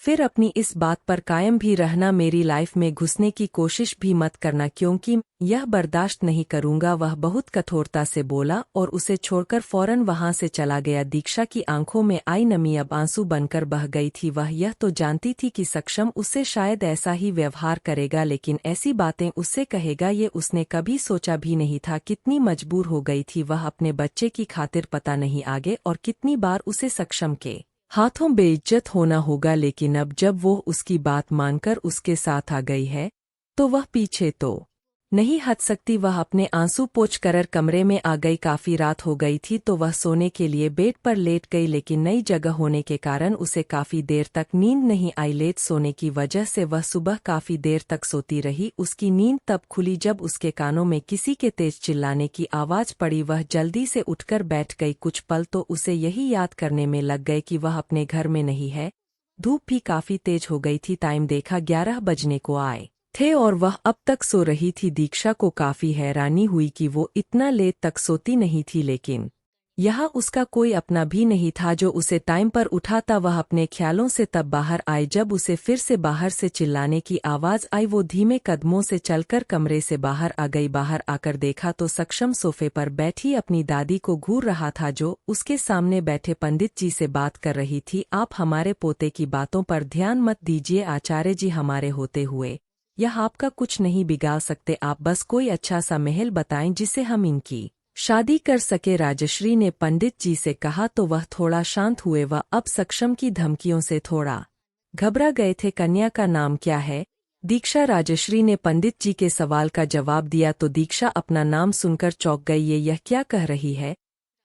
फिर अपनी इस बात पर कायम भी रहना, मेरी लाइफ में घुसने की कोशिश भी मत करना क्योंकि यह बर्दाश्त नहीं करूंगा। वह बहुत कठोरता से बोला और उसे छोड़कर फौरन वहां से चला गया। दीक्षा की आंखों में आई नमी अब आंसू बनकर बह गई थी। वह यह तो जानती थी कि सक्षम उससे शायद ऐसा ही व्यवहार करेगा, लेकिन ऐसी बातें उससे कहेगा ये उसने कभी सोचा भी नहीं था। कितनी मजबूर हो गई थी वह अपने बच्चे की खातिर, पता नहीं आगे और कितनी बार उसे सक्षम के हाथों बेइज्जत होना होगा। लेकिन अब जब वो उसकी बात मानकर उसके साथ आ गई है तो वह पीछे तो नहीं हट सकती। वह अपने आंसू पोंछ कर कमरे में आ गई। काफी रात हो गई थी तो वह सोने के लिए बेड पर लेट गई, लेकिन नई जगह होने के कारण उसे काफी देर तक नींद नहीं आई। लेट सोने की वजह से वह सुबह काफी देर तक सोती रही। उसकी नींद तब खुली जब उसके कानों में किसी के तेज चिल्लाने की आवाज पड़ी। वह जल्दी से उठकर बैठ गई। कुछ पल तो उसे यही याद करने में लग गए कि वह अपने घर में नहीं है। धूप भी काफी तेज हो गई थी। टाइम देखा 11 बजने को आए थे और वह अब तक सो रही थी। दीक्षा को काफी हैरानी हुई कि वो इतना लेट तक सोती नहीं थी, लेकिन यहाँ उसका कोई अपना भी नहीं था जो उसे टाइम पर उठाता। वह अपने ख्यालों से तब बाहर आई जब उसे फिर से बाहर से चिल्लाने की आवाज आई। वो धीमे कदमों से चलकर कमरे से बाहर आ गई। बाहर आकर देखा तो सक्षम सोफे पर बैठी अपनी दादी को घूर रहा था, जो उसके सामने बैठे पंडित जी से बात कर रही थी। आप हमारे पोते की बातों पर ध्यान मत दीजिए, आचार्य जी हमारे होते हुए यह आपका कुछ नहीं बिगाड़ सकते। आप बस कोई अच्छा सा महल बताएं जिसे हम इनकी शादी कर सके, राजश्री ने पंडित जी से कहा। तो वह थोड़ा शांत हुए। वह अब सक्षम की धमकियों से थोड़ा घबरा गए थे। कन्या का नाम क्या है? दीक्षा, राजश्री ने पंडित जी के सवाल का जवाब दिया। तो दीक्षा अपना नाम सुनकर चौंक गई। ये यह क्या कह रही है?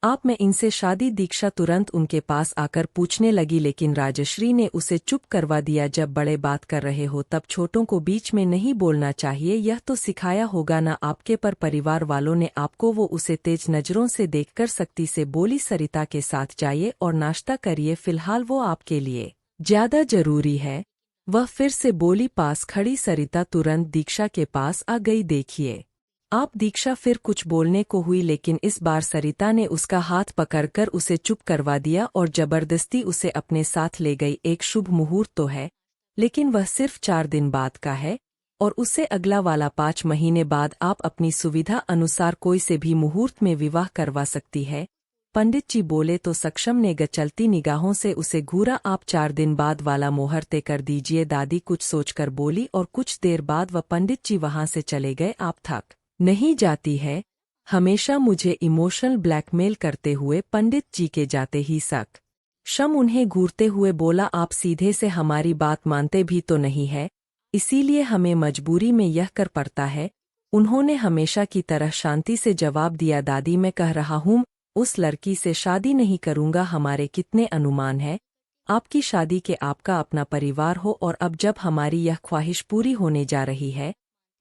आप मैं इनसे शादी? दीक्षा तुरंत उनके पास आकर पूछने लगी, लेकिन राजश्री ने उसे चुप करवा दिया। जब बड़े बात कर रहे हो तब छोटों को बीच में नहीं बोलना चाहिए। यह तो सिखाया होगा ना आपके पर परिवार वालों ने आपको। वो उसे तेज नजरों से देखकर सख्ती से बोली, सरिता के साथ जाइए और नाश्ता करिए, फिलहाल वो आपके लिए ज्यादा जरूरी है। वह फिर से बोली। पास खड़ी सरिता तुरंत दीक्षा के पास आ गई। देखिए आप। दीक्षा फिर कुछ बोलने को हुई, लेकिन इस बार सरिता ने उसका हाथ पकड़कर उसे चुप करवा दिया और जबरदस्ती उसे अपने साथ ले गई। एक शुभ मुहूर्त तो है, लेकिन वह सिर्फ 4 दिन बाद का है और उससे अगला वाला 5 महीने बाद। आप अपनी सुविधा अनुसार कोई से भी मुहूर्त में विवाह करवा सकती है। पंडित जी बोले तो सक्षम ने गचलती निगाहों से उसे घूरा। आप 4 दिन बाद वाला मुहूर्त तय कर दीजिए, दादी कुछ सोचकर बोली। और कुछ देर बाद वह पंडित जी वहां से चले गए। आप थक नहीं जाती है हमेशा मुझे इमोशनल ब्लैकमेल करते हुए? पंडित जी के जाते ही सक्षम उन्हें घूरते हुए बोला। आप सीधे से हमारी बात मानते भी तो नहीं है, इसीलिए हमें मजबूरी में यह कर पड़ता है। उन्होंने हमेशा की तरह शांति से जवाब दिया। दादी मैं कह रहा हूँ उस लड़की से शादी नहीं करूंगा। हमारे कितने अनुमान है आपकी शादी के, आपका अपना परिवार हो, और अब जब हमारी यह ख्वाहिश पूरी होने जा रही है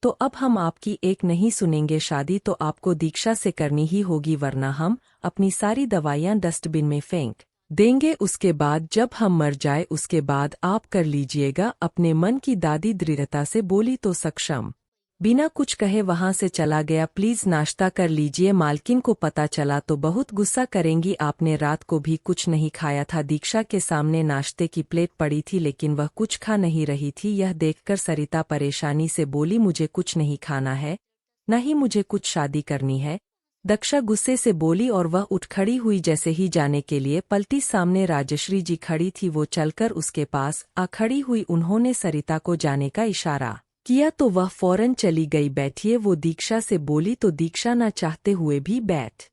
तो अब हम आपकी एक नहीं सुनेंगे। शादी तो आपको दीक्षा से करनी ही होगी, वरना हम अपनी सारी दवाइयां डस्टबिन में फेंक देंगे। उसके बाद जब हम मर जाए उसके बाद आप कर लीजिएगा अपने मन की, दादी दृढ़ता से बोली। तो सक्षम बिना कुछ कहे वहां से चला गया। प्लीज नाश्ता कर लीजिए, मालकिन को पता चला तो बहुत गुस्सा करेंगी। आपने रात को भी कुछ नहीं खाया था। दीक्षा के सामने नाश्ते की प्लेट पड़ी थी, लेकिन वह कुछ खा नहीं रही थी। यह देखकर सरिता परेशानी से बोली, मुझे कुछ नहीं खाना है, न ही मुझे कुछ शादी करनी है। दक्षा गुस्से से बोली और वह उठ खड़ी हुई। जैसे ही जाने के लिए पलटी, सामने राजश्री जी खड़ी थी। वो चलकर उसके पास आ खड़ी हुई। उन्होंने सरिता को जाने का इशारा किया तो वह फौरन चली गई। बैठिए, वो दीक्षा से बोली। तो दीक्षा न चाहते हुए भी बैठ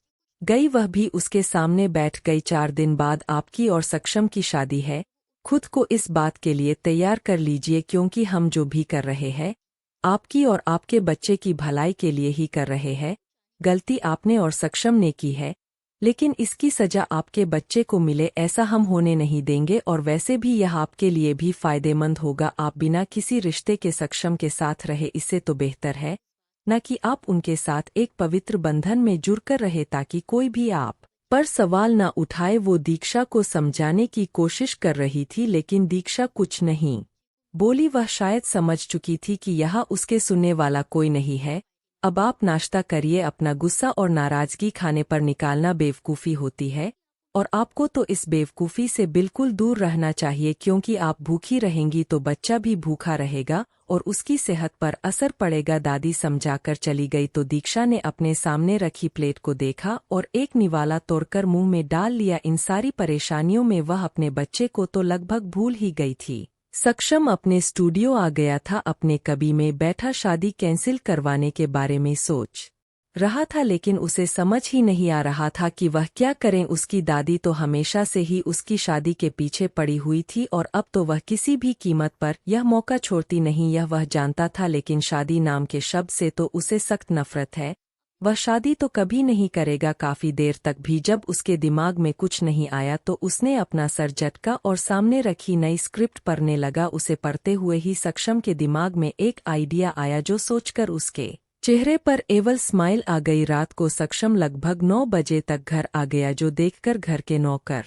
गई। वह भी उसके सामने बैठ गई। 4 दिन बाद आपकी और सक्षम की शादी है। खुद को इस बात के लिए तैयार कर लीजिए, क्योंकि हम जो भी कर रहे हैं आपकी और आपके बच्चे की भलाई के लिए ही कर रहे हैं। गलती आपने और सक्षम ने की है, लेकिन इसकी सजा आपके बच्चे को मिले ऐसा हम होने नहीं देंगे। और वैसे भी यह आपके लिए भी फायदेमंद होगा। आप बिना किसी रिश्ते के सक्षम के साथ रहे, इससे तो बेहतर है न कि आप उनके साथ एक पवित्र बंधन में जुड़कर रहे, ताकि कोई भी आप पर सवाल न उठाए। वो दीक्षा को समझाने की कोशिश कर रही थी, लेकिन दीक्षा कुछ नहीं बोली। वह शायद समझ चुकी थी कि यहाँ उसके सुनने वाला कोई नहीं है। अब आप नाश्ता करिए, अपना गुस्सा और नाराजगी खाने पर निकालना बेवकूफ़ी होती है और आपको तो इस बेवकूफ़ी से बिल्कुल दूर रहना चाहिए क्योंकि आप भूखी रहेंगी तो बच्चा भी भूखा रहेगा और उसकी सेहत पर असर पड़ेगा। दादी समझाकर चली गई तो दीक्षा ने अपने सामने रखी प्लेट को देखा और एक निवाला तोड़कर मुंह में डाल लिया। इन सारी परेशानियों में वह अपने बच्चे को तो लगभग भूल ही गई थी। सक्षम अपने स्टूडियो आ गया था, अपने कबी में बैठा शादी कैंसिल करवाने के बारे में सोच रहा था, लेकिन उसे समझ ही नहीं आ रहा था कि वह क्या करें। उसकी दादी तो हमेशा से ही उसकी शादी के पीछे पड़ी हुई थी और अब तो वह किसी भी कीमत पर यह मौका छोड़ती नहीं, यह वह जानता था। लेकिन शादी नाम के शब्द से तो उसे सख्त नफरत है। वह शादी तो कभी नहीं करेगा। काफी देर तक भी जब उसके दिमाग में कुछ नहीं आया तो उसने अपना सर झटका और सामने रखी नई स्क्रिप्ट पढ़ने लगा। उसे पढ़ते हुए ही सक्षम के दिमाग में एक आइडिया आया जो सोचकर उसके चेहरे पर एवल स्माइल आ गई। रात को सक्षम लगभग 9 बजे तक घर आ गया, जो देखकर घर के नौकर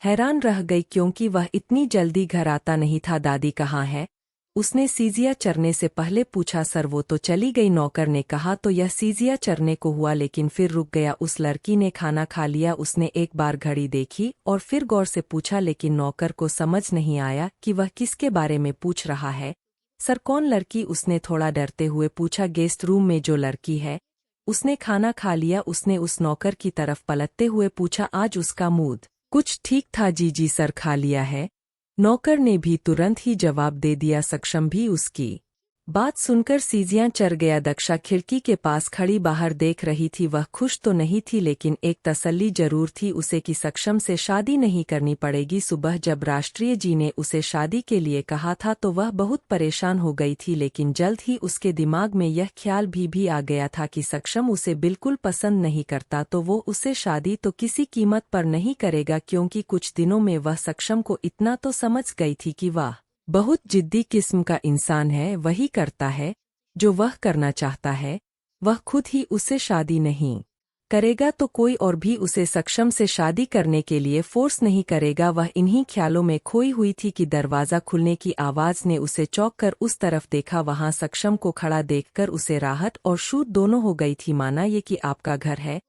हैरान रह गई क्योंकि वह इतनी जल्दी घर आता नहीं था। दादी कहाँ है? उसने सीजिया चरने से पहले पूछा। सर वो तो चली गई, नौकर ने कहा। तो यह सीजिया चरने को हुआ, लेकिन फिर रुक गया। उस लड़की ने खाना खा लिया। उसने एक बार घड़ी देखी और फिर गौर से पूछा, लेकिन नौकर को समझ नहीं आया कि वह किसके बारे में पूछ रहा है। सर कौन लड़की? उसने थोड़ा डरते हुए पूछा। गेस्ट रूम में जो लड़की है। उसने खाना खा लिया। उसने उस नौकर की तरफ पलटते हुए पूछा। आज उसका मूड कुछ ठीक था। जी सर, खा लिया है। नौकर ने भी तुरंत ही जवाब दे दिया। सक्षम भी उसकी बात सुनकर सीजियां चर गया। दक्षा खिड़की के पास खड़ी बाहर देख रही थी। वह खुश तो नहीं थी, लेकिन एक तसल्ली जरूर थी उसे कि सक्षम से शादी नहीं करनी पड़ेगी। सुबह जब राष्ट्रीय जी ने उसे शादी के लिए कहा था तो वह बहुत परेशान हो गई थी, लेकिन जल्द ही उसके दिमाग में यह ख्याल भी आ गया था कि सक्षम उसे बिल्कुल पसंद नहीं करता तो वो उससे शादी तो किसी कीमत पर नहीं करेगा, क्योंकि कुछ दिनों में वह सक्षम को इतना तो समझ गई थी कि वह बहुत जिद्दी किस्म का इंसान है। वही करता है जो वह करना चाहता है। वह खुद ही उससे शादी नहीं करेगा तो कोई और भी उसे सक्षम से शादी करने के लिए फोर्स नहीं करेगा। वह इन्हीं ख्यालों में खोई हुई थी कि दरवाज़ा खुलने की आवाज़ ने उसे चौंक कर उस तरफ देखा। वहां सक्षम को खड़ा देखकर उसे राहत और शूट दोनों हो गई थी। माना ये कि आपका घर है,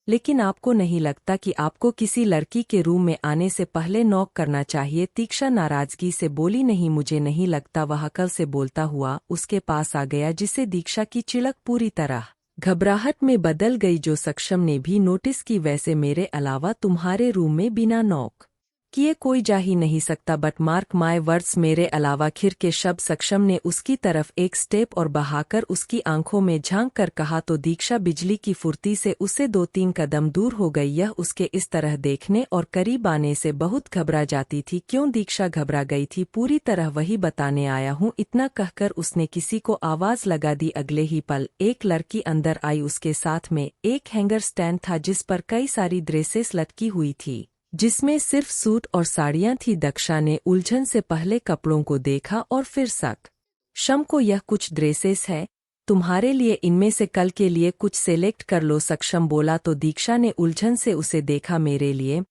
लेकिन आपको नहीं लगता कि आपको किसी लड़की के रूम में आने से पहले नॉक करना चाहिए? तीक्षा नाराजगी से बोली। नहीं, मुझे नहीं लगता। वह कल से बोलता हुआ उसके पास आ गया, जिससे दीक्षा की चिड़क पूरी तरह घबराहट में बदल गई। जो सक्षम ने भी नोटिस की, वैसे मेरे अलावा तुम्हारे रूम में बिना नॉक किए कोई जा ही नहीं सकता। बट मार्क माय वर्ड्स, मेरे अलावा। खिर के शब्द सक्षम ने उसकी तरफ एक स्टेप और बहाकर उसकी आंखों में झांक कर कहा तो दीक्षा बिजली की फुर्ती से उससे 2-3 कदम दूर हो गई। यह उसके इस तरह देखने और करीब आने से बहुत घबरा जाती थी। क्यों दीक्षा घबरा गई थी? पूरी तरह वही बताने आया हूँ। इतना कहकर उसने किसी को आवाज लगा दी। अगले ही पल एक लड़की अंदर आई। उसके साथ में एक हैंगर स्टैंड था जिस पर कई सारी ड्रेसेस लटकी हुई थी, जिसमें सिर्फ सूट और साड़ियां थी। दक्षा ने उलझन से पहले कपड़ों को देखा और फिर सक्षम को। यह कुछ ड्रेसेस है तुम्हारे लिए, इनमें से कल के लिए कुछ सेलेक्ट कर लो, सक्षम बोला। तो दीक्षा ने उलझन से उसे देखा। मेरे लिए?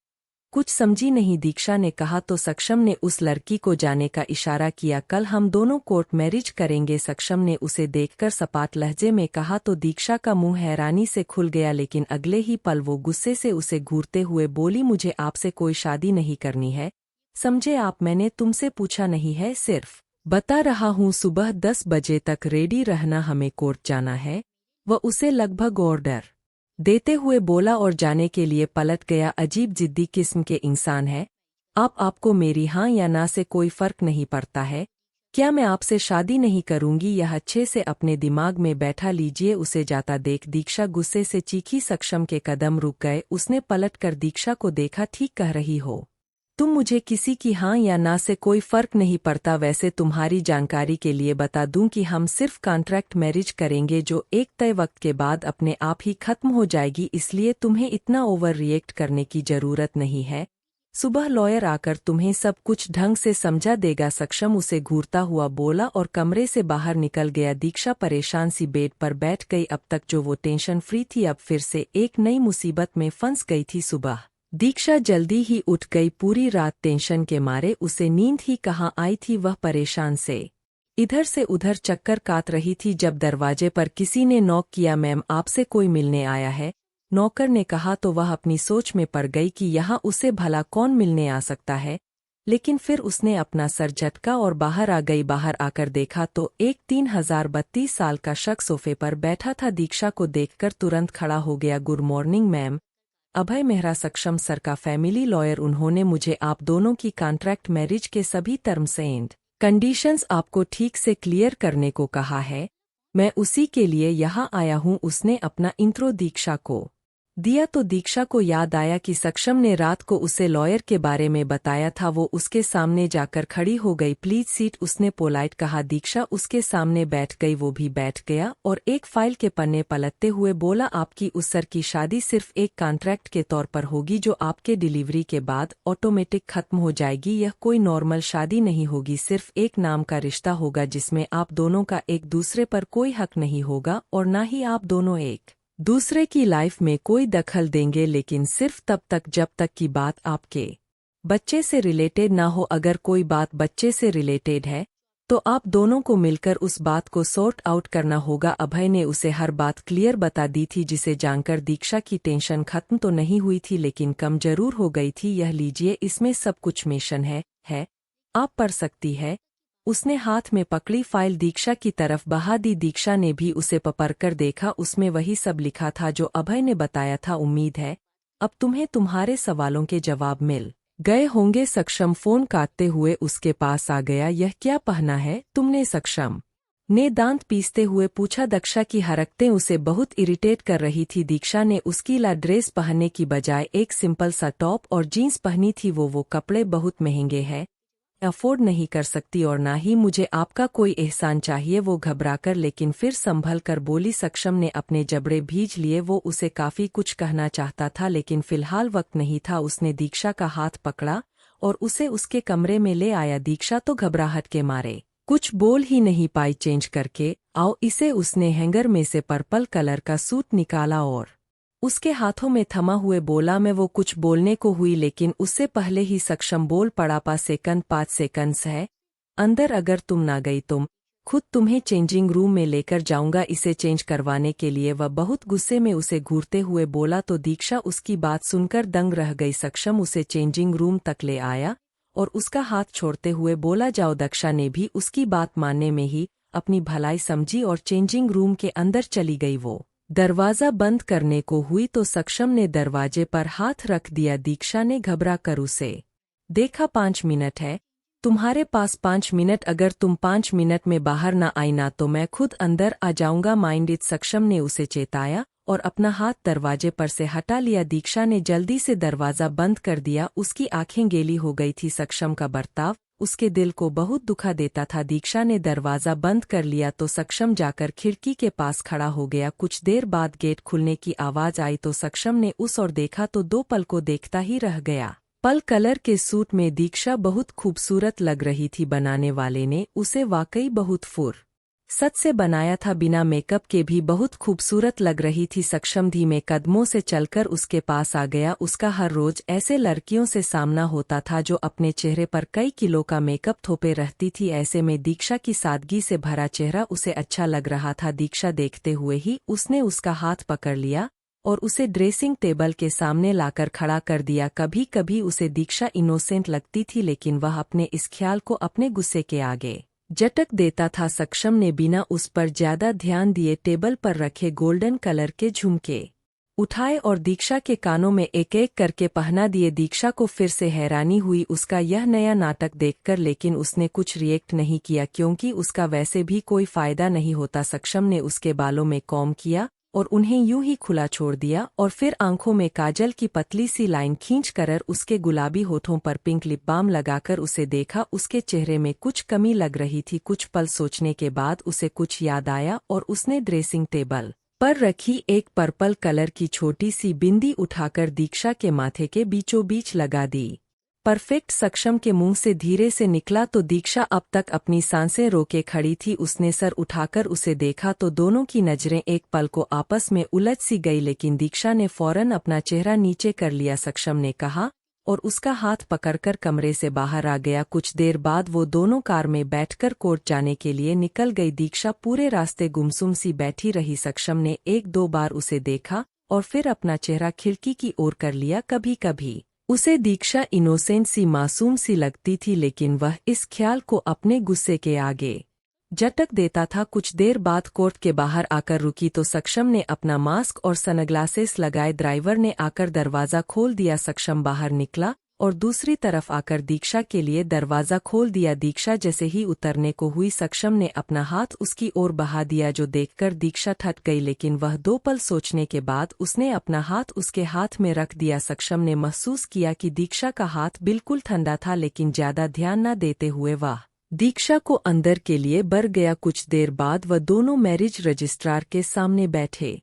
कुछ समझी नहीं, दीक्षा ने कहा। तो सक्षम ने उस लड़की को जाने का इशारा किया। कल हम दोनों कोर्ट मैरिज करेंगे, सक्षम ने उसे देखकर सपाट लहजे में कहा। तो दीक्षा का मुंह हैरानी से खुल गया, लेकिन अगले ही पल वो गुस्से से उसे घूरते हुए बोली, मुझे आपसे कोई शादी नहीं करनी है, समझे आप? मैंने तुमसे पूछा नहीं है, सिर्फ बता रहा हूँ सुबह 10 बजे तक रेडी रहना, हमें कोर्ट जाना है। वह उसे लगभग ऑर्डर देते हुए बोला और जाने के लिए पलट गया। अजीब जिद्दी किस्म के इंसान है आप। आपको मेरी हाँ या ना से कोई फर्क नहीं पड़ता है क्या? मैं आपसे शादी नहीं करूंगी, यह अच्छे से अपने दिमाग में बैठा लीजिए। उसे जाता देख दीक्षा गुस्से से चीखी। सक्षम के कदम रुक गए। उसने पलट कर दीक्षा को देखा। ठीक कह रही हो तुम, मुझे किसी की हाँ या ना से कोई फर्क नहीं पड़ता। वैसे तुम्हारी जानकारी के लिए बता दूं कि हम सिर्फ कॉन्ट्रैक्ट मैरिज करेंगे, जो एक तय वक्त के बाद अपने आप ही खत्म हो जाएगी, इसलिए तुम्हें इतना ओवर रिएक्ट करने की जरूरत नहीं है। सुबह लॉयर आकर तुम्हें सब कुछ ढंग से समझा देगा, सक्षम उसे घूरता हुआ बोला और कमरे से बाहर निकल गया। दीक्षा परेशान सी बेड पर बैठ गई। अब तक जो वो टेंशन फ्री थी, अब फिर से एक नई मुसीबत में फंस गई थी। सुबह दीक्षा जल्दी ही उठ गई। पूरी रात टेंशन के मारे उसे नींद ही कहाँ आई थी। वह परेशान से इधर से उधर चक्कर काट रही थी जब दरवाजे पर किसी ने नॉक किया। मैम, आपसे कोई मिलने आया है। नौकर ने कहा तो वह अपनी सोच में पड़ गई कि यहाँ उसे भला कौन मिलने आ सकता है, लेकिन फिर उसने अपना सर झटका और बाहर आ गई। बाहर आकर देखा तो एक 3032 साल का शख्स सोफे पर बैठा था। दीक्षा को देखकर तुरंत खड़ा हो गया। गुड मॉर्निंग मैम, अभय मेहरा सक्षम सर का फैमिली लॉयर। उन्होंने मुझे आप दोनों की कॉन्ट्रैक्ट मैरिज के सभी टर्म्स एंड कंडीशंस आपको ठीक से क्लियर करने को कहा है। मैं उसी के लिए यहाँ आया हूँ। उसने अपना इंट्रो दीक्षा को दिया तो दीक्षा को याद आया कि सक्षम ने रात को उसे लॉयर के बारे में बताया था। वो उसके सामने जाकर खड़ी हो गई। प्लीज सीट, उसने पोलाइट कहा। दीक्षा उसके सामने बैठ गई। वो भी बैठ गया और एक फाइल के पन्ने पलटते हुए बोला, आपकी उस सर की शादी सिर्फ एक कॉन्ट्रैक्ट के तौर पर होगी जो आपके डिलीवरी के बाद ऑटोमेटिक खत्म हो जाएगी। यह कोई नॉर्मल शादी नहीं होगी, सिर्फ एक नाम का रिश्ता होगा जिसमें आप दोनों का एक दूसरे पर कोई हक नहीं होगा और न ही आप दोनों एक दूसरे की लाइफ में कोई दखल देंगे, लेकिन सिर्फ तब तक जब तक की बात आपके बच्चे से रिलेटेड ना हो। अगर कोई बात बच्चे से रिलेटेड है तो आप दोनों को मिलकर उस बात को सॉर्ट आउट करना होगा। अभय ने उसे हर बात क्लियर बता दी थी, जिसे जानकर दीक्षा की टेंशन खत्म तो नहीं हुई थी लेकिन कम जरूर हो गई थी। यह लीजिए, इसमें सब कुछ मेंशन है, आप पढ़ सकती है। उसने हाथ में पकड़ी फाइल दीक्षा की तरफ बढ़ा दी। दीक्षा ने भी उसे पकड़कर देखा। उसमें वही सब लिखा था जो अभय ने बताया था। उम्मीद है अब तुम्हें तुम्हारे सवालों के जवाब मिल गए होंगे। सक्षम फोन काटते हुए उसके पास आ गया। यह क्या पहना है तुमने? सक्षम ने दांत पीसते हुए पूछा। दीक्षा की हरकतें उसे बहुत इरिटेट कर रही थी। दीक्षा ने उसकी ला ड्रेस पहनने की बजाय एक सिंपल सा टॉप और जीन्स पहनी थी। वो कपड़े बहुत महंगे हैं, अफोर्ड नहीं कर सकती और ना ही मुझे आपका कोई एहसान चाहिए। वो घबराकर लेकिन फिर संभल कर बोली। सक्षम ने अपने जबड़े भींच लिए। वो उसे काफी कुछ कहना चाहता था लेकिन फिलहाल वक्त नहीं था। उसने दीक्षा का हाथ पकड़ा और उसे उसके कमरे में ले आया। दीक्षा तो घबराहट के मारे कुछ बोल ही नहीं पाई। चेंज करके आओ इसे, उसने हैंगर में से पर्पल कलर का सूट निकाला और उसके हाथों में थमा हुए बोला। मैं वो कुछ बोलने को हुई लेकिन उससे पहले ही सक्षम बोल पड़ा। 5 सेकंड्स है अंदर, अगर तुम ना गई तुम खुद तुम्हें चेंजिंग रूम में लेकर जाऊंगा इसे चेंज करवाने के लिए। वह बहुत गुस्से में उसे घूरते हुए बोला तो दीक्षा उसकी बात सुनकर दंग रह गई। सक्षम उसे चेंजिंग रूम तक ले आया और उसका हाथ छोड़ते हुए बोला, जाओ। दीक्षा ने भी उसकी बात मानने में ही अपनी भलाई समझी और चेंजिंग रूम के अंदर चली गई। वो दरवाजा बंद करने को हुई तो सक्षम ने दरवाजे पर हाथ रख दिया। दीक्षा ने घबरा कर उसे देखा। 5 मिनट है, तुम्हारे पास 5 मिनट, अगर तुम 5 मिनट में बाहर ना आई ना तो मैं खुद अंदर आ जाऊंगा। माइंड इट, सक्षम ने उसे चेताया और अपना हाथ दरवाजे पर से हटा लिया। दीक्षा ने जल्दी से दरवाजा बंद कर दिया। उसकी आंखें गीली हो गई थी। सक्षम का बर्ताव उसके दिल को बहुत दुखा देता था। दीक्षा ने दरवाजा बंद कर लिया तो सक्षम जाकर खिड़की के पास खड़ा हो गया। कुछ देर बाद गेट खुलने की आवाज आई तो सक्षम ने उस ओर देखा तो 2 पल को देखता ही रह गया। पल कलर के सूट में दीक्षा बहुत खूबसूरत लग रही थी। बनाने वाले ने उसे वाकई बहुत सच से बनाया था। बिना मेकअप के भी बहुत खूबसूरत लग रही थी। सक्षम धीमे कदमों से चलकर उसके पास आ गया। उसका हर रोज ऐसे लड़कियों से सामना होता था जो अपने चेहरे पर कई किलो का मेकअप थोपे रहती थी। ऐसे में दीक्षा की सादगी से भरा चेहरा उसे अच्छा लग रहा था। दीक्षा देखते हुए ही उसने उसका हाथ पकड़ लिया और उसे ड्रेसिंग टेबल के सामने लाकर खड़ा कर दिया। कभी कभी उसे दीक्षा इनोसेंट लगती थी लेकिन वह अपने इस ख्याल को अपने गुस्से के आगे झटक देता था। सक्षम ने बिना उस पर ज्यादा ध्यान दिए टेबल पर रखे गोल्डन कलर के झुमके उठाए और दीक्षा के कानों में एक एक करके पहना दिए। दीक्षा को फिर से हैरानी हुई उसका यह नया नाटक देखकर, लेकिन उसने कुछ रिएक्ट नहीं किया क्योंकि उसका वैसे भी कोई फायदा नहीं होता। सक्षम ने उसके बालों में कॉम्ब किया और उन्हें यूं ही खुला छोड़ दिया और फिर आंखों में काजल की पतली सी लाइन खींचकर उसके गुलाबी होठों पर पिंक लिप बाम लगाकर उसे देखा। उसके चेहरे में कुछ कमी लग रही थी। कुछ पल सोचने के बाद उसे कुछ याद आया और उसने ड्रेसिंग टेबल पर रखी एक पर्पल कलर की छोटी सी बिंदी उठाकर दीक्षा के माथे के बीचों बीच लगा दी। परफेक्ट, सक्षम के मुंह से धीरे से निकला तो दीक्षा अब तक अपनी सांसें रोके खड़ी थी। उसने सर उठाकर उसे देखा तो दोनों की नजरें एक पल को आपस में उलझ सी गई, लेकिन दीक्षा ने फौरन अपना चेहरा नीचे कर लिया। सक्षम ने कहा और उसका हाथ पकड़कर कमरे से बाहर आ गया। कुछ देर बाद वो दोनों कार में बैठकर कोर्ट जाने के लिए निकल गई। दीक्षा पूरे रास्ते गुमसुम सी बैठी रही। सक्षम ने 1-2 बार उसे देखा और फिर अपना चेहरा खिड़की की ओर कर लिया। कभी कभी उसे दीक्षा इनोसेंट सी मासूम सी लगती थी, लेकिन वह इस ख्याल को अपने गुस्से के आगे झटक देता था। कुछ देर बाद कोर्ट के बाहर आकर रुकी तो सक्षम ने अपना मास्क और सनग्लासेस लगाए। ड्राइवर ने आकर दरवाज़ा खोल दिया। सक्षम बाहर निकला और दूसरी तरफ आकर दीक्षा के लिए दरवाज़ा खोल दिया। दीक्षा जैसे ही उतरने को हुई, सक्षम ने अपना हाथ उसकी ओर बढ़ा दिया, जो देखकर दीक्षा थक गई। लेकिन वह 2 पल सोचने के बाद उसने अपना हाथ उसके हाथ में रख दिया। सक्षम ने महसूस किया कि दीक्षा का हाथ बिल्कुल ठंडा था, लेकिन ज्यादा ध्यान न देते हुए वह दीक्षा को अंदर के लिए बढ़ गया। कुछ देर बाद वह दोनों मैरिज रजिस्ट्रार के सामने बैठे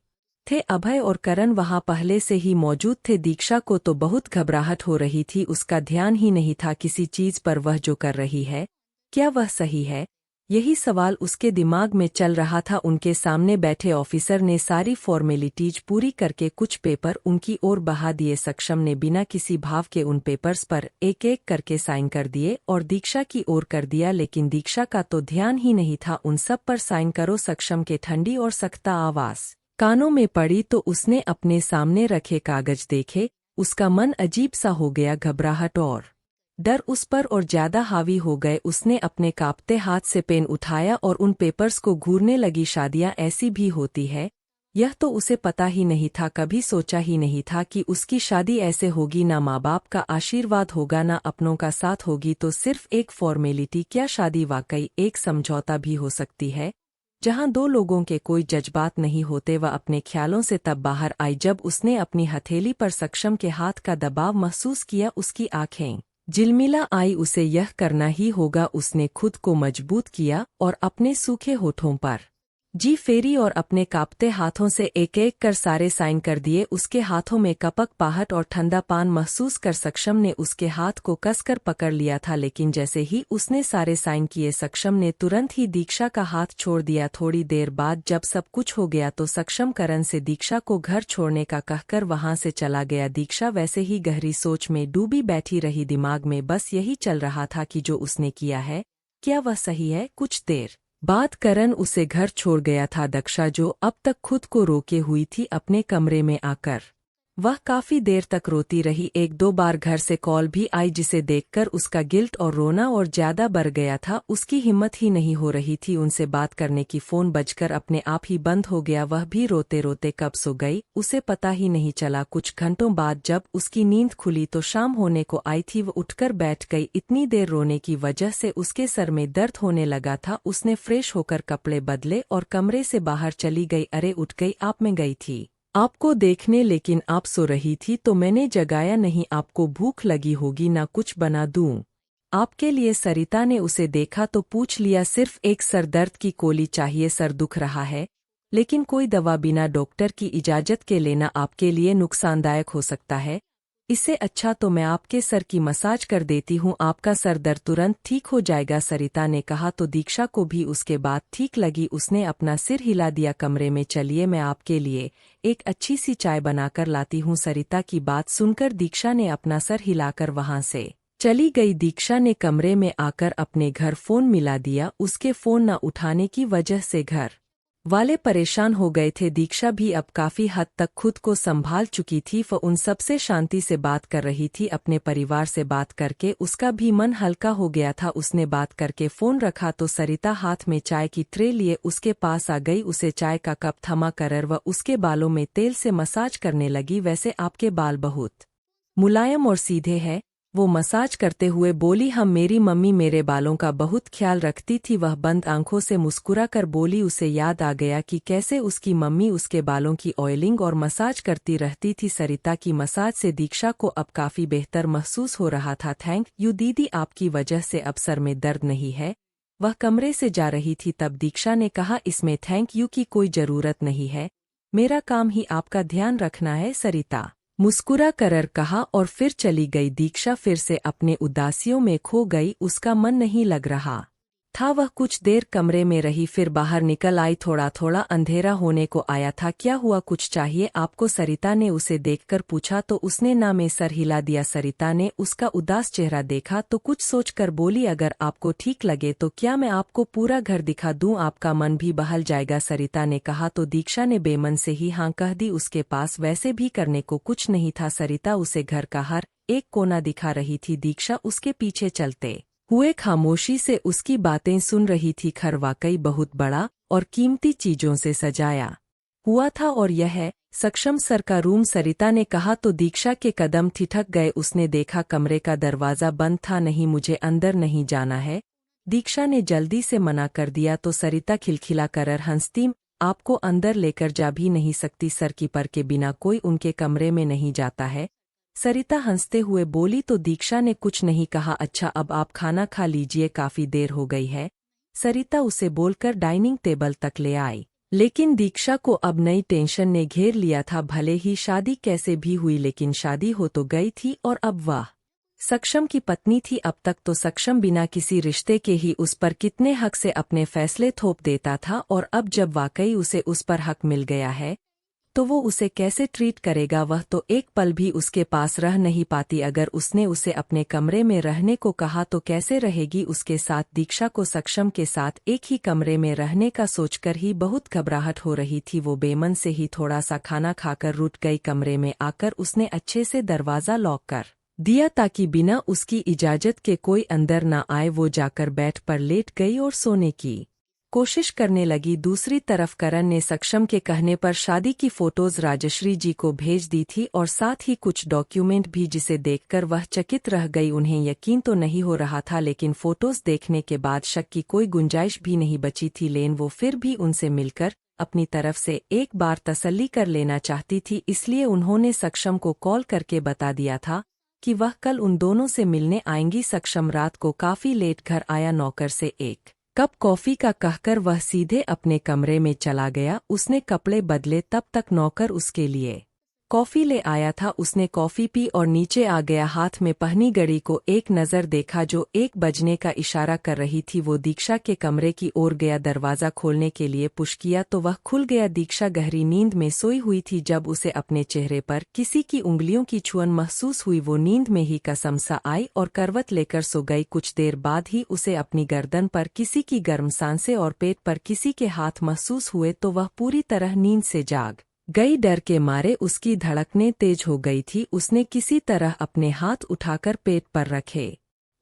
थे। अभय और करण वहां पहले से ही मौजूद थे। दीक्षा को तो बहुत घबराहट हो रही थी। उसका ध्यान ही नहीं था किसी चीज पर। वह जो कर रही है, क्या वह सही है? यही सवाल उसके दिमाग में चल रहा था। उनके सामने बैठे ऑफिसर ने सारी फॉर्मेलिटीज पूरी करके कुछ पेपर उनकी ओर बढ़ा दिए। सक्षम ने बिना किसी भाव के उन पेपर्स पर एक एक करके साइन कर दिए और दीक्षा की ओर कर दिया। लेकिन दीक्षा का तो ध्यान ही नहीं था उन सब पर। साइन करो। सक्षम के ठंडी और सख्त आवाज कानों में पड़ी तो उसने अपने सामने रखे कागज देखे। उसका मन अजीब सा हो गया। घबराहट और डर उस पर और ज्यादा हावी हो गए। उसने अपने कांपते हाथ से पेन उठाया और उन पेपर्स को घूरने लगी। शादियां ऐसी भी होती है, यह तो उसे पता ही नहीं था। कभी सोचा ही नहीं था कि उसकी शादी ऐसे होगी। ना माँ बाप का आशीर्वाद होगा, ना अपनों का साथ होगी, तो सिर्फ एक फॉर्मेलिटी। क्या शादी वाकई एक समझौता भी हो सकती है, जहां 2 लोगों के कोई जज्बात नहीं होते? वह अपने ख्यालों से तब बाहर आई जब उसने अपनी हथेली पर सक्षम के हाथ का दबाव महसूस किया। उसकी आंखें झिलमिला आई। उसे यह करना ही होगा। उसने खुद को मजबूत किया और अपने सूखे होठों पर जी फेरी और अपने कांपते हाथों से एक एक कर सारे साइन कर दिए। उसके हाथों में कपक पाहट और ठंडा पान महसूस कर सक्षम ने उसके हाथ को कसकर पकड़ लिया था। लेकिन जैसे ही उसने सारे साइन किए, सक्षम ने तुरंत ही दीक्षा का हाथ छोड़ दिया। थोड़ी देर बाद जब सब कुछ हो गया तो सक्षम करण से दीक्षा को घर छोड़ने का कहकर वहां से चला गया। दीक्षा वैसे ही गहरी सोच में डूबी बैठी रही। दिमाग में बस यही चल रहा था कि जो उसने किया है, क्या वह सही है? कुछ देर बाद करण उसे घर छोड़ गया था। दक्षा जो अब तक खुद को रोके हुई थी, अपने कमरे में आकर वह काफी देर तक रोती रही। 1-2 बार घर से कॉल भी आई, जिसे देखकर उसका गिल्ट और रोना और ज्यादा बढ़ गया था। उसकी हिम्मत ही नहीं हो रही थी उनसे बात करने की। फोन बजकर अपने आप ही बंद हो गया। वह भी रोते रोते कब सो गई उसे पता ही नहीं चला। कुछ घंटों बाद जब उसकी नींद खुली तो शाम होने को आई थी। वह उठकर बैठ गई। इतनी देर रोने की वजह से उसके सर में दर्द होने लगा था। उसने फ्रेश होकर कपड़े बदले और कमरे से बाहर चली गई। अरे उठ गई आप? मैं गई थी आपको देखने, लेकिन आप सो रही थी तो मैंने जगाया नहीं। आपको भूख लगी होगी ना, कुछ बना दूं आपके लिए? सरिता ने उसे देखा तो पूछ लिया। सिर्फ एक सर दर्द की गोली चाहिए। सर दुख रहा है, लेकिन कोई दवा बिना डॉक्टर की इजाजत के लेना आपके लिए नुकसानदायक हो सकता है। इससे अच्छा तो मैं आपके सर की मसाज कर देती हूँ, आपका सर दर्द तुरंत ठीक हो जाएगा, सरिता ने कहा। तो दीक्षा को भी उसके बात ठीक लगी। उसने अपना सिर हिला दिया। कमरे में चलिए, मैं आपके लिए एक अच्छी सी चाय बनाकर लाती हूँ। सरिता की बात सुनकर दीक्षा ने अपना सर हिलाकर वहां से चली गई। दीक्षा ने कमरे में आकर अपने घर फोन मिला दिया। उसके फोन न उठाने की वजह से घर वाले परेशान हो गए थे। दीक्षा भी अब काफी हद तक खुद को संभाल चुकी थी। वह उन सबसे शांति से बात कर रही थी। अपने परिवार से बात करके उसका भी मन हल्का हो गया था। उसने बात करके फोन रखा तो सरिता हाथ में चाय की ट्रे लिए उसके पास आ गई। उसे चाय का कप थमा कर वह उसके बालों में तेल से मसाज करने लगी। वैसे आपके बाल बहुत मुलायम और सीधे हैं, वो मसाज करते हुए बोली। हम, मेरी मम्मी मेरे बालों का बहुत ख्याल रखती थी। वह बंद आंखों से मुस्कुरा कर बोली। उसे याद आ गया कि कैसे उसकी मम्मी उसके बालों की ऑयलिंग और मसाज करती रहती थी। सरिता की मसाज से दीक्षा को अब काफी बेहतर महसूस हो रहा था। थैंक यू दीदी, आपकी वजह से अब सर में दर्द नहीं है। वह कमरे से जा रही थी तब दीक्षा ने कहा, इसमें थैंक यू की कोई जरूरत नहीं है, मेरा काम ही आपका ध्यान रखना है। सरिता मुस्कुरा कर कहा और फिर चली गई। दीक्षा फिर से अपने उदासियों में खो गई। उसका मन नहीं लग रहा था वह कुछ देर कमरे में रही, फिर बाहर निकल आई। थोड़ा थोड़ा अंधेरा होने को आया था। क्या हुआ, कुछ चाहिए आपको? सरिता ने उसे देखकर पूछा तो उसने ना में सर हिला दिया। सरिता ने उसका उदास चेहरा देखा तो कुछ सोचकर बोली, अगर आपको ठीक लगे तो क्या मैं आपको पूरा घर दिखा दूं, आपका मन भी बहल जाएगा। सरिता ने कहा तो दीक्षा ने बेमन से ही हाँ कह दी। उसके पास वैसे भी करने को कुछ नहीं था। सरिता उसे घर का हर एक कोना दिखा रही थी। दीक्षा उसके पीछे चलते हुए खामोशी से उसकी बातें सुन रही थी। घर वाकई बहुत बड़ा और कीमती चीजों से सजाया हुआ था और यह है सक्षम सर का रूम। सरिता ने कहा तो दीक्षा के कदम ठिठक गए। उसने देखा कमरे का दरवाजा बंद था। नहीं, मुझे अंदर नहीं जाना है, दीक्षा ने जल्दी से मना कर दिया तो सरिता खिलखिला कर हंसती, आपको अंदर लेकर जा भी नहीं सकती, सर की पर के बिना कोई उनके कमरे में नहीं जाता है। सरिता हंसते हुए बोली तो दीक्षा ने कुछ नहीं कहा। अच्छा, अब आप खाना खा लीजिए, काफी देर हो गई है। सरिता उसे बोलकर डाइनिंग टेबल तक ले आई, लेकिन दीक्षा को अब नई टेंशन ने घेर लिया था। भले ही शादी कैसे भी हुई, लेकिन शादी हो तो गई थी और अब वह सक्षम की पत्नी थी। अब तक तो सक्षम बिना किसी रिश्ते के ही उस पर कितने हक से अपने फैसले थोप देता था, और अब जब वाकई उसे उस पर हक मिल गया है तो वो उसे कैसे ट्रीट करेगा। वह तो एक पल भी उसके पास रह नहीं पाती। अगर उसने उसे अपने कमरे में रहने को कहा तो कैसे रहेगी उसके साथ। दीक्षा को सक्षम के साथ एक ही कमरे में रहने का सोचकर ही बहुत घबराहट हो रही थी। वो बेमन से ही थोड़ा सा खाना खाकर रुट गई। कमरे में आकर उसने अच्छे से दरवाजा लॉक कर दिया ताकि बिना उसकी इजाजत के कोई अंदर न आए। वो जाकर बेड पर लेट गई और सोने की कोशिश करने लगी। दूसरी तरफ करण ने सक्षम के कहने पर शादी की फोटोज राजश्री जी को भेज दी थी और साथ ही कुछ डॉक्यूमेंट भी, जिसे देखकर वह चकित रह गई। उन्हें यकीन तो नहीं हो रहा था, लेकिन फोटोज देखने के बाद शक की कोई गुंजाइश भी नहीं बची थी। लेन वो फिर भी उनसे मिलकर अपनी तरफ से एक बार तसल्ली कर लेना चाहती थी, इसलिए उन्होंने सक्षम को कॉल करके बता दिया था कि वह कल उन दोनों से मिलने आएंगी। सक्षम रात को काफी लेट घर आया। नौकर से एक कप कॉफी का कहकर वह सीधे अपने कमरे में चला गया। उसने कपड़े बदले, तब तक नौकर उसके लिए कॉफी ले आया था। उसने कॉफी पी और नीचे आ गया। हाथ में पहनी घड़ी को एक नज़र देखा जो 1 बजने का इशारा कर रही थी। वो दीक्षा के कमरे की ओर गया। दरवाज़ा खोलने के लिए पुश किया तो वह खुल गया। दीक्षा गहरी नींद में सोई हुई थी। जब उसे अपने चेहरे पर किसी की उंगलियों की छुअन महसूस हुई, वो नींद में ही कसम सा आई और करवट लेकर सो गई। कुछ देर बाद ही उसे अपनी गर्दन पर किसी की गर्म सांसें और पेट पर किसी के हाथ महसूस हुए तो वह पूरी तरह नींद से जाग गई। डर के मारे उसकी धड़कनें तेज हो गई थी। उसने किसी तरह अपने हाथ उठाकर पेट पर रखे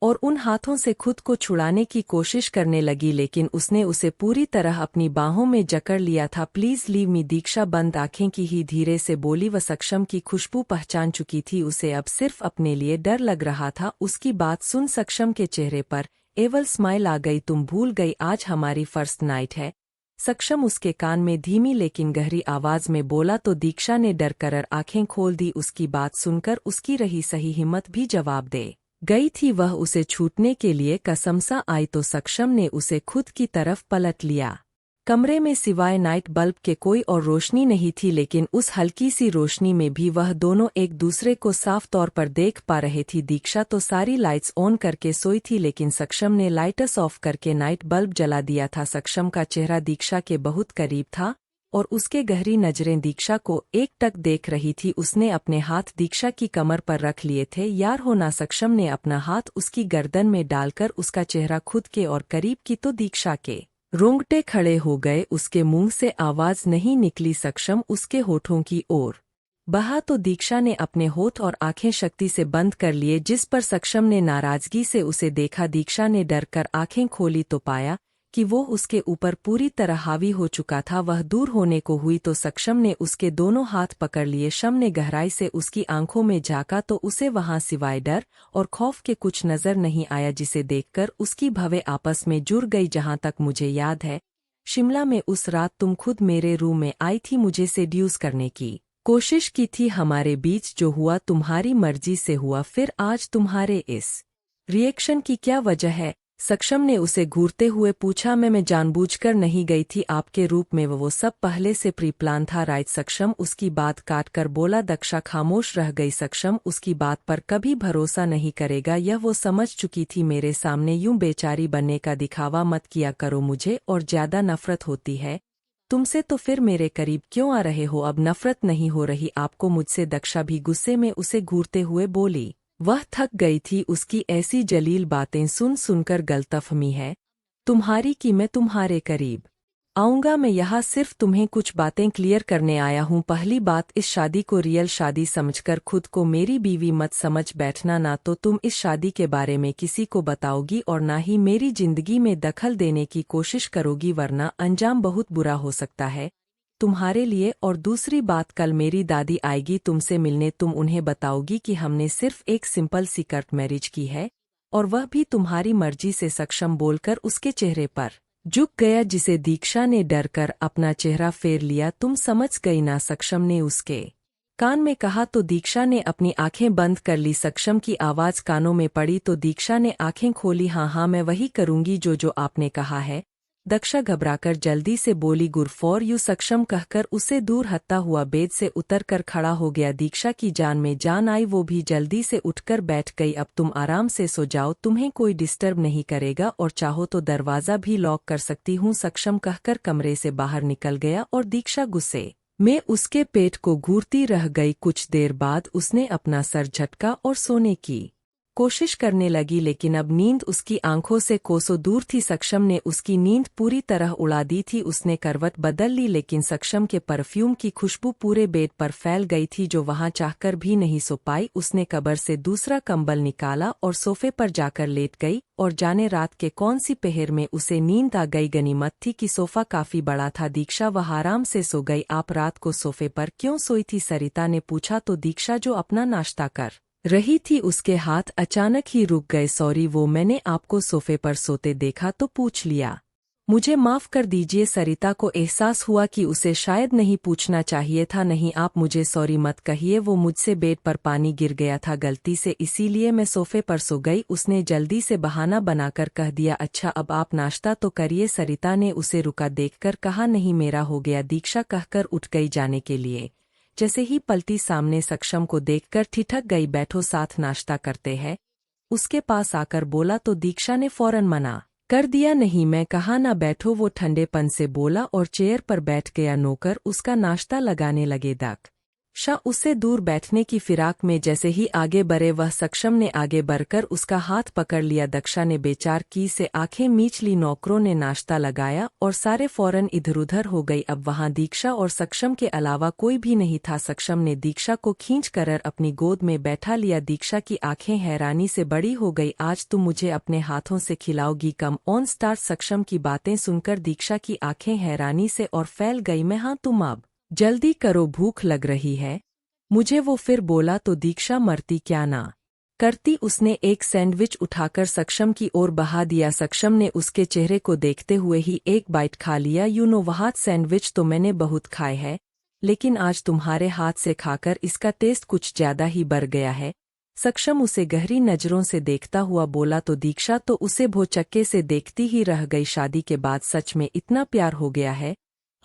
और उन हाथों से खुद को छुड़ाने की कोशिश करने लगी, लेकिन उसने उसे पूरी तरह अपनी बाहों में जकड़ लिया था। प्लीज लीव मी, दीक्षा बंद आंखें की ही धीरे से बोली। वह सक्षम की खुशबू पहचान चुकी थी। उसे अब सिर्फ अपने लिए डर लग रहा था। उसकी बात सुन सक्षम के चेहरे पर एवल स्माइल आ गई। तुम भूल गई, आज हमारी फर्स्ट नाइट है। सक्षम उसके कान में धीमी लेकिन गहरी आवाज में बोला तो दीक्षा ने डर कर आंखें खोल दी। उसकी बात सुनकर उसकी रही सही हिम्मत भी जवाब दे गई थी। वह उसे छूटने के लिए कसमसा आई तो सक्षम ने उसे खुद की तरफ पलट लिया। कमरे में सिवाय नाइट बल्ब के कोई और रोशनी नहीं थी, लेकिन उस हल्की सी रोशनी में भी वह दोनों एक दूसरे को साफ तौर पर देख पा रहे थी। दीक्षा तो सारी लाइट्स ऑन करके सोई थी, लेकिन सक्षम ने लाइट्स ऑफ करके नाइट बल्ब जला दिया था। सक्षम का चेहरा दीक्षा के बहुत करीब था और उसके गहरी नजरें दीक्षा को एकटक देख रही थी। उसने अपने हाथ दीक्षा की कमर पर रख लिए थे। यार हो ना, सक्षम ने अपना हाथ उसकी गर्दन में डालकर उसका चेहरा खुद के और करीब की तो दीक्षा के रोंगटे खड़े हो गए। उसके मुंह से आवाज नहीं निकली। सक्षम उसके होठों की ओर बहा तो दीक्षा ने अपने होठ और आंखें शक्ति से बंद कर लिए, जिस पर सक्षम ने नाराजगी से उसे देखा। दीक्षा ने डर कर आंखें खोली तो पाया कि वो उसके ऊपर पूरी तरह हावी हो चुका था। वह दूर होने को हुई तो सक्षम ने उसके दोनों हाथ पकड़ लिए। शम ने गहराई से उसकी आंखों में झांका तो उसे वहां सिवाय डर और खौफ के कुछ नजर नहीं आया, जिसे देखकर उसकी भवें आपस में जुड़ गई। जहां तक मुझे याद है, शिमला में उस रात तुम खुद मेरे रूम में आई थी, मुझे सेड्यूस करने की कोशिश की थी। हमारे बीच जो हुआ तुम्हारी मर्जी से हुआ, फिर आज तुम्हारे इस रिएक्शन की क्या वजह है? सक्षम ने उसे घूरते हुए पूछा। मैं जानबूझकर नहीं गई थी आपके रूप में, वो सब पहले से प्री प्लान था राइट। सक्षम उसकी बात काट कर बोला। दक्षा खामोश रह गई। सक्षम उसकी बात पर कभी भरोसा नहीं करेगा, यह वो समझ चुकी थी। मेरे सामने यूं बेचारी बनने का दिखावा मत किया करो, मुझे और ज्यादा नफरत होती है तुमसे तो फिर मेरे करीब क्यों आ रहे हो? अब नफरत नहीं हो रही आपको मुझसे? दक्षा भी गुस्से में उसे घूरते हुए बोली। वह थक गई थी उसकी ऐसी जलील बातें सुन सुनकर। गलतफहमी है तुम्हारी कि मैं तुम्हारे करीब आऊंगा? मैं यहाँ सिर्फ तुम्हें कुछ बातें क्लियर करने आया हूँ। पहली बात, इस शादी को रियल शादी समझकर खुद को मेरी बीवी मत समझ बैठना। ना तो तुम इस शादी के बारे में किसी को बताओगी और ना ही मेरी जिंदगी में दखल देने की कोशिश करोगी, वरना अंजाम बहुत बुरा हो सकता है तुम्हारे लिए। और दूसरी बात, कल मेरी दादी आएगी तुमसे मिलने, तुम उन्हें बताओगी कि हमने सिर्फ एक सिंपल सी कोर्ट मैरिज की है और वह भी तुम्हारी मर्जी से। सक्षम बोलकर उसके चेहरे पर झुक गया, जिसे दीक्षा ने डरकर अपना चेहरा फेर लिया। तुम समझ गई ना? सक्षम ने उसके कान में कहा तो दीक्षा ने अपनी आंखें बंद कर ली। सक्षम की आवाज कानों में पड़ी तो दीक्षा ने आंखें खोली। हाँ मैं वही करूंगी जो आपने कहा है। दक्षा घबराकर जल्दी से बोली। गुड फॉर यू सक्षम कहकर उसे दूर हटता हुआ बेड से उतरकर खड़ा हो गया। दीक्षा की जान में जान आई, वो भी जल्दी से उठकर बैठ गई। अब तुम आराम से सो जाओ, तुम्हें कोई डिस्टर्ब नहीं करेगा और चाहो तो दरवाजा भी लॉक कर सकती हूँ सक्षम कहकर कमरे से बाहर निकल गया और दीक्षा गुस्से में उसके पेट को घूरती रह गई। कुछ देर बाद उसने अपना सर झटका और सोने की कोशिश करने लगी, लेकिन अब नींद उसकी आंखों से कोसों दूर थी। सक्षम ने उसकी नींद पूरी तरह उड़ा दी थी। उसने करवट बदल ली, लेकिन सक्षम के परफ्यूम की खुशबू पूरे बेड पर फैल गई थी, जो वहां चाहकर भी नहीं सो पाई। उसने कबर से दूसरा कंबल निकाला और सोफे पर जाकर लेट गई और जाने रात के कौन सी पहर में उसे नींद आ गई। गनीमत थी कि सोफा काफी बड़ा था। दीक्षा वह आराम से सो गई। आप रात को सोफे पर क्यों सोई थी? सरिता ने पूछा तो दीक्षा जो अपना नाश्ता कर रही थी उसके हाथ अचानक ही रुक गए। सॉरी, वो मैंने आपको सोफे पर सोते देखा तो पूछ लिया। मुझे माफ कर दीजिए। सरिता को एहसास हुआ कि उसे शायद नहीं पूछना चाहिए था। नहीं आप मुझे सॉरी मत कहिए, वो मुझसे बेड पर पानी गिर गया था गलती से, इसीलिए मैं सोफे पर सो गई। उसने जल्दी से बहाना बनाकर कह दिया। अच्छा अब आप नाश्ता तो करिए। सरिता ने उसे रुका देखकर कहा। नहीं मेरा हो गया, दीक्षा कहकर उठ गई जाने के लिए। जैसे ही पलटी सामने सक्षम को देखकर ठिठक गई। बैठो साथ नाश्ता करते हैं, उसके पास आकर बोला तो दीक्षा ने फौरन मना कर दिया। नहीं मैं कहा ना बैठो, वो ठंडेपन से बोला और चेयर पर बैठ गया। नौकर उसका नाश्ता लगाने लगे। दक्षा उससे दूर बैठने की फिराक में जैसे ही आगे बढ़े, वह सक्षम ने आगे बढ़कर उसका हाथ पकड़ लिया। दक्षा ने बेचारगी से आंखें मीच ली। नौकरों ने नाश्ता लगाया और सारे फौरन इधर-उधर हो गई। अब वहां दीक्षा और सक्षम के अलावा कोई भी नहीं था। सक्षम ने दीक्षा को खींचकर अपनी गोद में बैठा लिया। दीक्षा की आंखें हैरानी से बड़ी हो गई। आज तुम मुझे अपने हाथों से खिलाओगी? Come on start. सक्षम की बातें सुनकर दीक्षा की आंखें हैरानी से और फैल गई। मैं हाँ तुम अब जल्दी करो, भूख लग रही है मुझे, वो फिर बोला तो दीक्षा मरती क्या ना करती। उसने एक सैंडविच उठाकर सक्षम की ओर बहा दिया। सक्षम ने उसके चेहरे को देखते हुए ही एक बाइट खा लिया। यू नो वहां सैंडविच तो मैंने बहुत खाए हैं, लेकिन आज तुम्हारे हाथ से खाकर इसका टेस्ट कुछ ज्यादा ही बढ़ गया है। सक्षम उसे गहरी नजरों से देखता हुआ बोला तो दीक्षा तो उसे भौचक्के से देखती ही रह गई। शादी के बाद सच में इतना प्यार हो गया है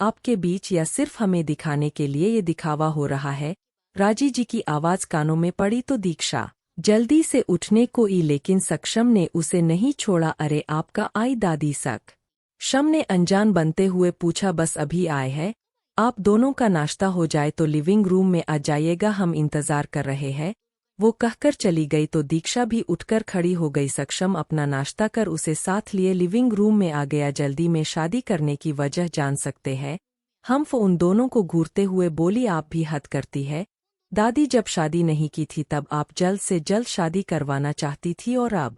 आपके बीच, या सिर्फ हमें दिखाने के लिए ये दिखावा हो रहा है? राजी जी की आवाज कानों में पड़ी तो दीक्षा जल्दी से उठने को ई, लेकिन सक्षम ने उसे नहीं छोड़ा। अरे आपका आई दादी? सक्षम ने अनजान बनते हुए पूछा। बस अभी आए हैं, आप दोनों का नाश्ता हो जाए तो लिविंग रूम में आ जाइएगा, हम इंतजार कर रहे हैं। वो कहकर चली गई तो दीक्षा भी उठकर खड़ी हो गई। सक्षम अपना नाश्ता कर उसे साथ लिए लिविंग रूम में आ गया। जल्दी में शादी करने की वजह जान सकते हैं हम? वो उन दोनों को घूरते हुए बोली। आप भी हद करती है दादी, जब शादी नहीं की थी तब आप जल्द से जल्द शादी करवाना चाहती थी, और अब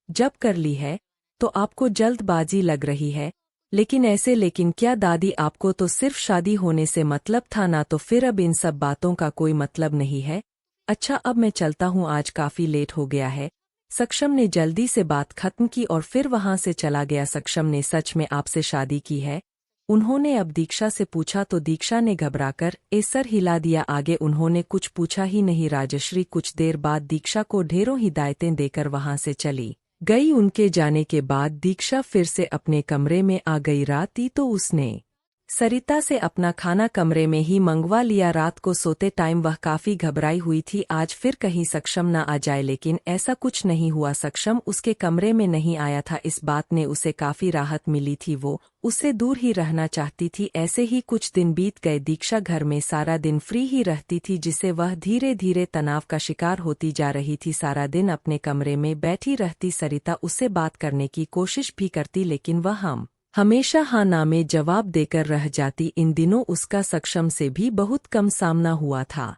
जब कर ली है तो आपको जल्दबाजी लग रही है। लेकिन क्या दादी, आपको तो सिर्फ शादी होने से मतलब था ना? तो फिर अब इन सब बातों का कोई मतलब नहीं है। अच्छा अब मैं चलता हूँ, आज काफी लेट हो गया है। सक्षम ने जल्दी से बात खत्म की और फिर वहां से चला गया। सक्षम ने सच में आपसे शादी की है? उन्होंने अब दीक्षा से पूछा तो दीक्षा ने घबराकर सर हिला दिया। आगे उन्होंने कुछ पूछा ही नहीं। राजश्री कुछ देर बाद दीक्षा को ढेरों हिदायतें देकर वहां से चली गई। उनके जाने के बाद दीक्षा फिर से अपने कमरे में आ गई। रात ही तो उसने सरिता से अपना खाना कमरे में ही मंगवा लिया। रात को सोते टाइम वह काफी घबराई हुई थी, आज फिर कहीं सक्षम न आ जाए, लेकिन ऐसा कुछ नहीं हुआ। सक्षम उसके कमरे में नहीं आया था, इस बात ने उसे काफी राहत मिली थी। वो उससे दूर ही रहना चाहती थी। ऐसे ही कुछ दिन बीत गए। दीक्षा घर में सारा दिन फ्री ही रहती थी, जिससे वह धीरे धीरे तनाव का शिकार होती जा रही थी। सारा दिन अपने कमरे में बैठी रहती। सरिता उससे बात करने की कोशिश भी करती, लेकिन वह हमेशा हाँ ना में जवाब देकर रह जाती। इन दिनों उसका सक्षम से भी बहुत कम सामना हुआ था।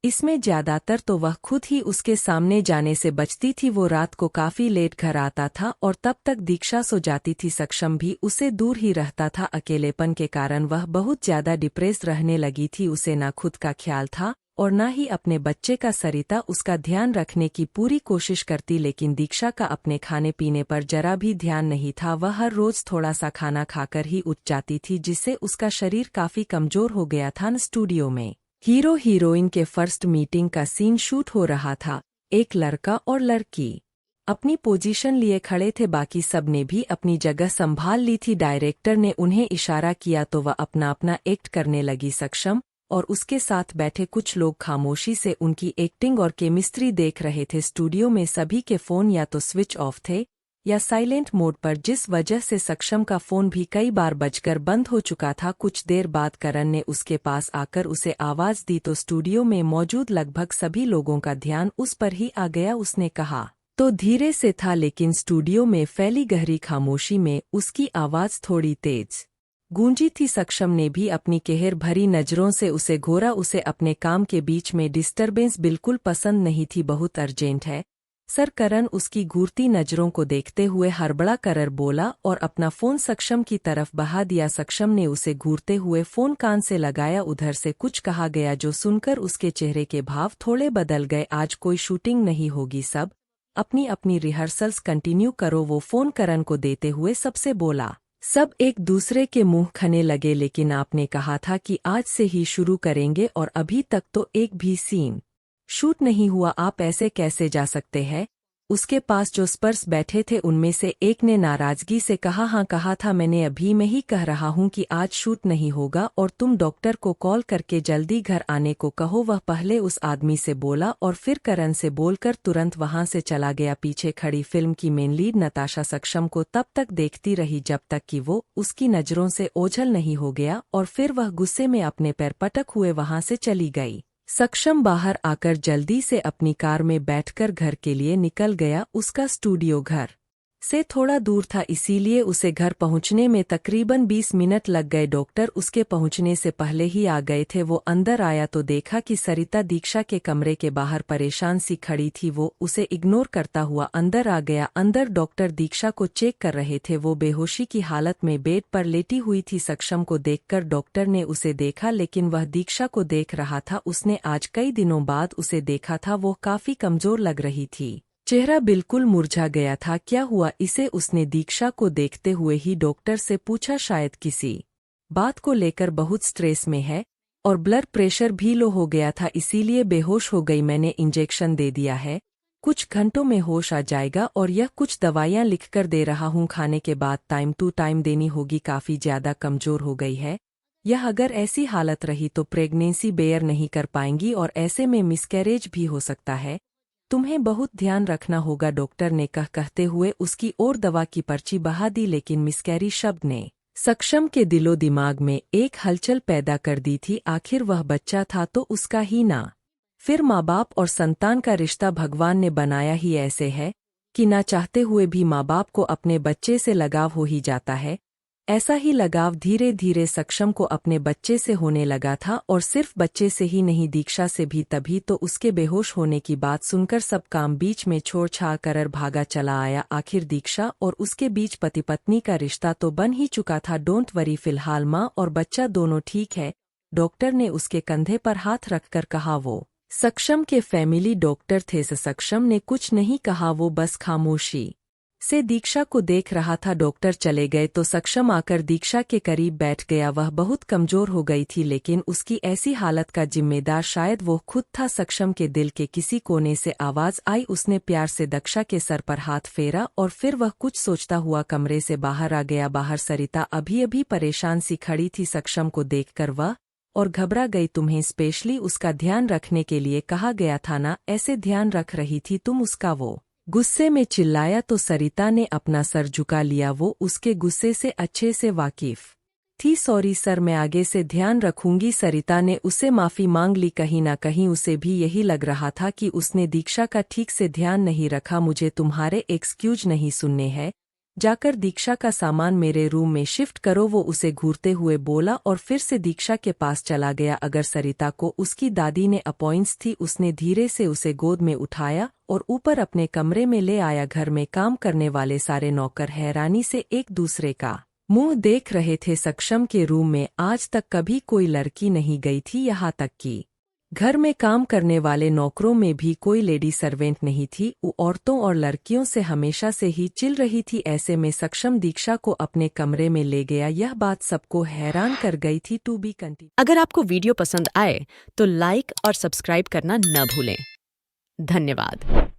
इसमें ज्यादातर तो वह खुद ही उसके सामने जाने से बचती थी। वो रात को काफी लेट घर आता था और तब तक दीक्षा सो जाती थी। सक्षम भी उससे दूर ही रहता था। अकेलेपन के कारण वह बहुत ज्यादा डिप्रेस रहने लगी थी। उसे ना खुद का ख्याल था और ना ही अपने बच्चे का। सरिता उसका ध्यान रखने की पूरी कोशिश करती, लेकिन दीक्षा का अपने खाने पीने पर जरा भी ध्यान नहीं था। वह हर रोज थोड़ा सा खाना खाकर ही उठ जाती थी, जिससे उसका शरीर काफी कमजोर हो गया था। स्टूडियो में हीरो हीरोइन के फर्स्ट मीटिंग का सीन शूट हो रहा था। एक लड़का और लड़की अपनी पोजीशन लिए खड़े थे, बाकी सब ने भी अपनी जगह संभाल ली थी। डायरेक्टर ने उन्हें इशारा किया तो वह अपना अपना एक्ट करने लगी। सक्षम और उसके साथ बैठे कुछ लोग खामोशी से उनकी एक्टिंग और केमिस्ट्री देख रहे थे। स्टूडियो में सभी के फोन या तो स्विच ऑफ थे या साइलेंट मोड पर, जिस वजह से सक्षम का फोन भी कई बार बजकर बंद हो चुका था। कुछ देर बाद करण ने उसके पास आकर उसे आवाज दी तो स्टूडियो में मौजूद लगभग सभी लोगों का ध्यान उस पर ही आ गया। उसने कहा तो धीरे से था, लेकिन स्टूडियो में फैली गहरी खामोशी में उसकी आवाज थोड़ी तेज गूंजी थी। सक्षम ने भी अपनी कहर भरी नजरों से उसे घोरा। उसे अपने काम के बीच में डिस्टरबेंस बिल्कुल पसंद नहीं थी। बहुत अर्जेंट है सर। करण उसकी घूरती नजरों को देखते हुए हड़बड़ा कर बोला और अपना फोन सक्षम की तरफ बढ़ा दिया। सक्षम ने उसे घूरते हुए फोन कान से लगाया। उधर से कुछ कहा गया, जो सुनकर उसके चेहरे के भाव थोड़े बदल गए। आज कोई शूटिंग नहीं होगी, सब अपनी अपनी रिहर्सल्स कंटिन्यू करो, वो फोन करण को देते हुए सबसे बोला। सब एक दूसरे के मुंह खने लगे, लेकिन आपने कहा था कि आज से ही शुरू करेंगे और अभी तक तो एक भी सीन शूट नहीं हुआ, आप ऐसे कैसे जा सकते हैं? उसके पास जो स्पर्श बैठे थे उनमें से एक ने नाराजगी से कहा, हाँ कहा था मैंने, अभी मैं ही कह रहा हूँ कि आज शूट नहीं होगा और तुम डॉक्टर को कॉल करके जल्दी घर आने को कहो। वह पहले उस आदमी से बोला और फिर करण से बोलकर तुरंत वहां से चला गया। पीछे खड़ी फिल्म की मेन लीड नताशा सक्षम को तब तक देखती रही जब तक कि वो उसकी नजरों से ओझल नहीं हो गया और फिर वह गुस्से में अपने पैर पटक हुए वहां से चली गई। सक्षम बाहर आकर जल्दी से अपनी कार में बैठकर घर के लिए निकल गया। उसका स्टूडियो घर से थोड़ा दूर था, इसीलिए उसे घर पहुंचने में तकरीबन 20 मिनट लग गए। डॉक्टर उसके पहुंचने से पहले ही आ गए थे। वो अंदर आया तो देखा कि सरिता दीक्षा के कमरे के बाहर परेशान सी खड़ी थी। वो उसे इग्नोर करता हुआ अंदर आ गया। अंदर डॉक्टर दीक्षा को चेक कर रहे थे। वो बेहोशी की हालत में बेड पर लेटी हुई थी। सक्षम को देखकर डॉक्टर ने उसे देखा, लेकिन वह दीक्षा को देख रहा था। उसने आज कई दिनों बाद उसे देखा था। वो काफी कमजोर लग रही थी, चेहरा बिल्कुल मुरझा गया था। क्या हुआ इसे? उसने दीक्षा को देखते हुए ही डॉक्टर से पूछा। शायद किसी बात को लेकर बहुत स्ट्रेस में है और ब्लड प्रेशर भी लो हो गया था, इसीलिए बेहोश हो गई। मैंने इंजेक्शन दे दिया है, कुछ घंटों में होश आ जाएगा और यह कुछ दवाइयां लिखकर दे रहा हूं, खाने के बाद टाइम टू टाइम देनी होगी। काफी ज्यादा कमजोर हो गई है यह, अगर ऐसी हालत रही तो प्रेगनेंसी बेयर नहीं कर पाएंगी और ऐसे में मिसकैरेज भी हो सकता है। तुम्हें बहुत ध्यान रखना होगा, डॉक्टर ने कहते हुए उसकी ओर दवा की पर्ची बहा दी। लेकिन मिसकैरी शब्द ने सक्षम के दिलो दिमाग में एक हलचल पैदा कर दी थी। आखिर वह बच्चा था तो उसका ही ना। फिर माँ बाप और संतान का रिश्ता भगवान ने बनाया ही ऐसे है कि ना चाहते हुए भी माँ बाप को अपने बच्चे से लगाव हो ही जाता है। ऐसा ही लगाव धीरे धीरे सक्षम को अपने बच्चे से होने लगा था, और सिर्फ बच्चे से ही नहीं, दीक्षा से भी। तभी तो उसके बेहोश होने की बात सुनकर सब काम बीच में छोड़ छाड़ कर भागा चला आया। आखिर दीक्षा और उसके बीच पति पत्नी का रिश्ता तो बन ही चुका था। डोंट वरी, फिलहाल माँ और बच्चा दोनों ठीक है, डॉक्टर ने उसके कंधे पर हाथ रखकर कहा। वो सक्षम के फैमिली डॉक्टर थे। सक्षम ने कुछ नहीं कहा, वो बस खामोशी से दीक्षा को देख रहा था। डॉक्टर चले गए तो सक्षम आकर दीक्षा के करीब बैठ गया। वह बहुत कमजोर हो गई थी, लेकिन उसकी ऐसी हालत का जिम्मेदार शायद वो खुद था। सक्षम के दिल के किसी कोने से आवाज आई। उसने प्यार से दीक्षा के सर पर हाथ फेरा और फिर वह कुछ सोचता हुआ कमरे से बाहर आ गया। बाहर सरिता अभी अभी परेशान सी खड़ी थी। सक्षम को देखकर वह और घबरा गई। तुम्हें स्पेशली उसका ध्यान रखने के लिए कहा गया था ना, ऐसे ध्यान रख रही थी तुम उसका, वो गुस्से में चिल्लाया तो सरिता ने अपना सर झुका लिया। वो उसके गुस्से से अच्छे से वाकिफ थी। सॉरी सर, मैं आगे से ध्यान रखूंगी। सरिता ने उसे माफी मांग ली। कहीं ना कहीं उसे भी यही लग रहा था कि उसने दीक्षा का ठीक से ध्यान नहीं रखा। मुझे तुम्हारे एक्सक्यूज नहीं सुनने हैं, जाकर दीक्षा का सामान मेरे रूम में शिफ्ट करो, वो उसे घूरते हुए बोला और फिर से दीक्षा के पास चला गया। अगर सरिता को उसकी दादी ने अपॉइंट्स थी, उसने धीरे से उसे गोद में उठाया और ऊपर अपने कमरे में ले आया। घर में काम करने वाले सारे नौकर हैरानी से एक दूसरे का मुंह देख रहे थे। सक्षम के रूम में आज तक कभी कोई लड़की नहीं गई थी, यहाँ तक कि घर में काम करने वाले नौकरों में भी कोई लेडी सर्वेंट नहीं थी। वो औरतों और लड़कियों से हमेशा से ही चिल रही थी। ऐसे में सक्षम दीक्षा को अपने कमरे में ले गया। यह बात सबको हैरान कर गई थी। To be continue. अगर आपको वीडियो पसंद आए तो लाइक और सब्सक्राइब करना न भूलें। धन्यवाद।